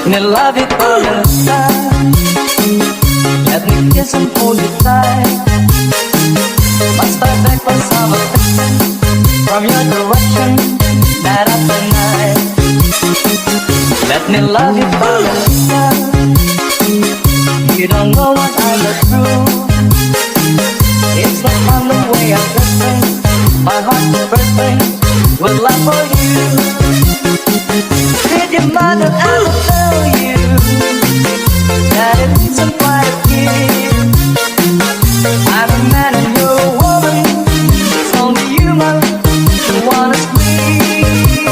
Let me love you for the time. Let me kiss and hold you tight. Must I beg for some affection from your direction night after night? Let me love you for the time. You don't know what I go through. It's not fun the way I'm dressing. My heart's bursting with love for you. Did your mother ever tell you that it isn't quite a kid? I'm a man and you're a woman. It's only human who wanna squeeze.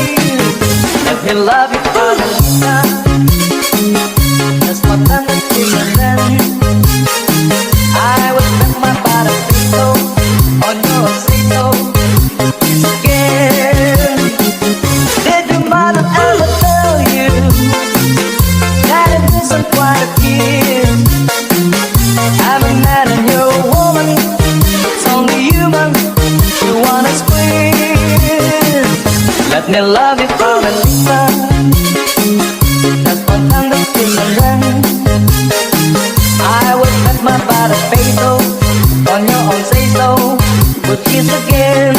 Let me love you for the time. That's what I'm feeling then. I would bet my body so on your say-so. It's again. Did your mother ever tell you that it isn't quite a kid? I'm a man and you're a woman. It's only human you wanna squeeze. Let me love you for a time. That's what I'm feeling then. I would bet my body peso on your own say-so. But kiss again.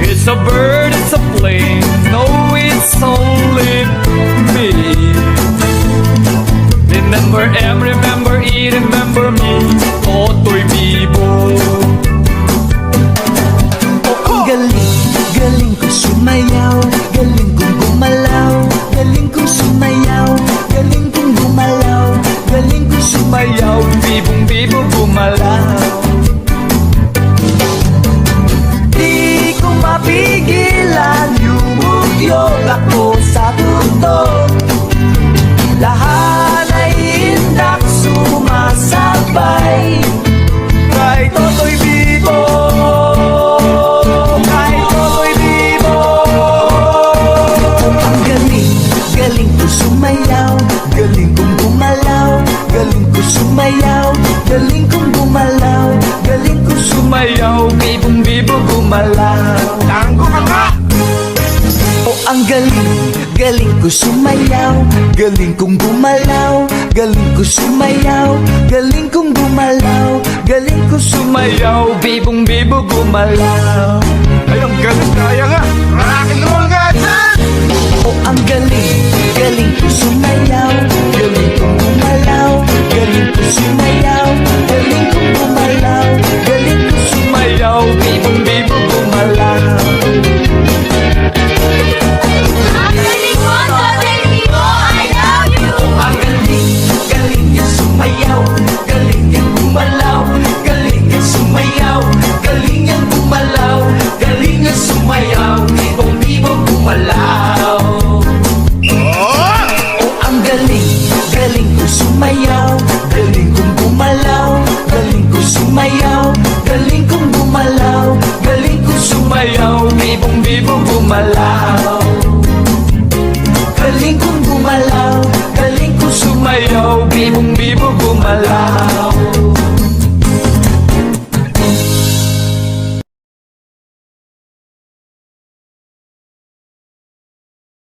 It's a bird, it's a plane, no, it's only me. Remember M, remember E, remember me, Totoy Bibo. Ang galing, galing kong sumayaw, galing kong gumalaw, galing kong sumayaw, galing kong gumalaw, galing kong sumayaw, Bibong bibo gumalaw. Mapigilan, yumugyog ako sa tutok. Lahat ay indak sumasabay kay Totoy Bibo, kay Totoy Bibo. Ang galing, galing ko sumayaw, galing kong gumalaw, galing ko sumayaw, galing kong gumalaw, galing kong Sumayaw, bibong bibo gumalaw. Tango ka nga! Oh, ang galing, galing ko sumayaw, galing kong gumalaw, galing ko sumayaw, galing kong gumalaw, galing ko Sumayaw, bibong bibo gumalaw. Ay, ang galing, kaya nga. Rock and roll nga dyan! Oh, ang galing, galing ko sumayaw, galing kong gumalaw, galing ko sumayaw, galing kong gumalaw. gumalaw. Galing kong gumalaw, galing kong sumayaw, bibong bibo gumalaw.